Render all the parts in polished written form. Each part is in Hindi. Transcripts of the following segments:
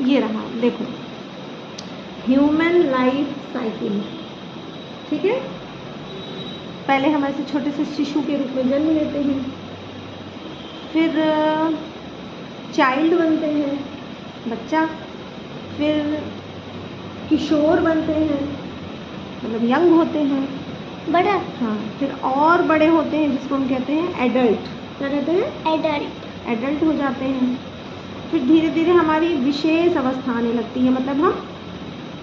ये रहा, देखो ह्यूमन लाइफ साइकिल। ठीक है, पहले हम ऐसे छोटे से शिशु के रूप में जन्म लेते हैं, फिर चाइल्ड बनते हैं, बच्चा, फिर किशोर बनते हैं, मतलब यंग होते हैं, बड़ा। हाँ, फिर और बड़े होते हैं जिसको हम कहते हैं एडल्ट। क्या कहते हैं? एडल्ट। एडल्ट हो जाते हैं। फिर धीरे धीरे हमारी विशेष अवस्था आने लगती है, मतलब हम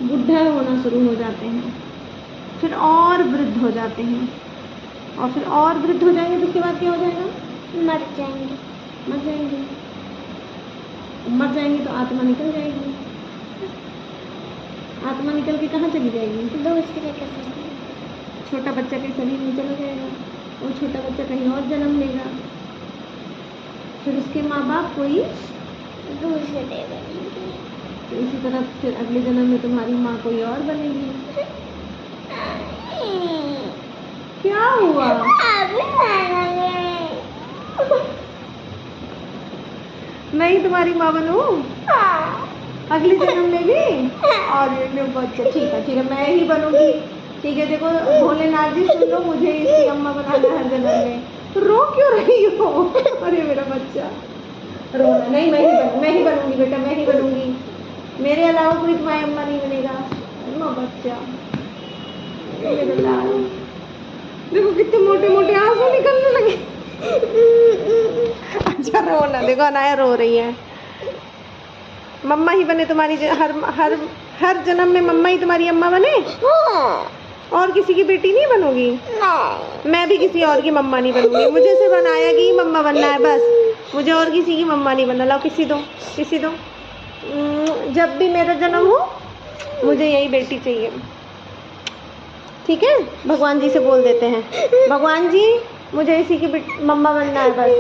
बुढ़ा होना शुरू हो जाते हैं। फिर और वृद्ध हो जाते हैं, और फिर और वृद्ध हो जाएंगे तो उसके बाद क्या हो जाएगा? मर जाएंगे। मर जाएंगे। मर जाएंगे तो आत्मा निकल जाएगी। आत्मा निकल के कहाँ चली जाएगी? दूसरे के साथ। छोटा बच्चा के शरीर में चला जाएगा, और छोटा बच्चा कहीं और जन्म लेगा। फिर उसके माँ बाप कोई दूसरे बनेंगे। तो इसी तरह फिर अगले जन्म में तुम्हारी माँ कोई और बनेगी। क्या हुआ? मैं ही तुम्हारी माँ बनूं अगले जन्म में भी? और ये बच्चा, ठीक है, मैं ही बनूंगी। ठीक है, देखो भोलेनाथ जी सुन लो, मुझे इसकी अम्मा बनाना हर जन्म में। तो रो क्यों रही हो? अरे मेरा बच्चा, रोना नहीं, मैं ही बनूंगी बेटा, मैं ही बनूंगी। मेरे अलावा कोई तुम्हारी अम्मा नहीं बनेगा। अम्मा बच्चा, मेरा लाल, देखो कितने मोटे मोटे आंसू निकलने लगे। अच्छा रोना, देखो अनाया रो रही है। मम्मा ही बने तुम्हारी हर जन्म में मम्मा ही तुम्हारी अम्मा बने? और किसी की बेटी नहीं बनोगी? मैं भी किसी और की मम्मा नहीं बनूंगी। मुझे सिर्फ अनाया की मम्मा बनना है बस, मुझे और किसी की मम्मा नहीं बनना। लाओ किसी दो, किसी दो। जब भी मेरा जन्म हो मुझे यही बेटी चाहिए। ठीक है, भगवान जी से बोल देते हैं, भगवान जी मुझे इसी की मम्मा बनना है बस।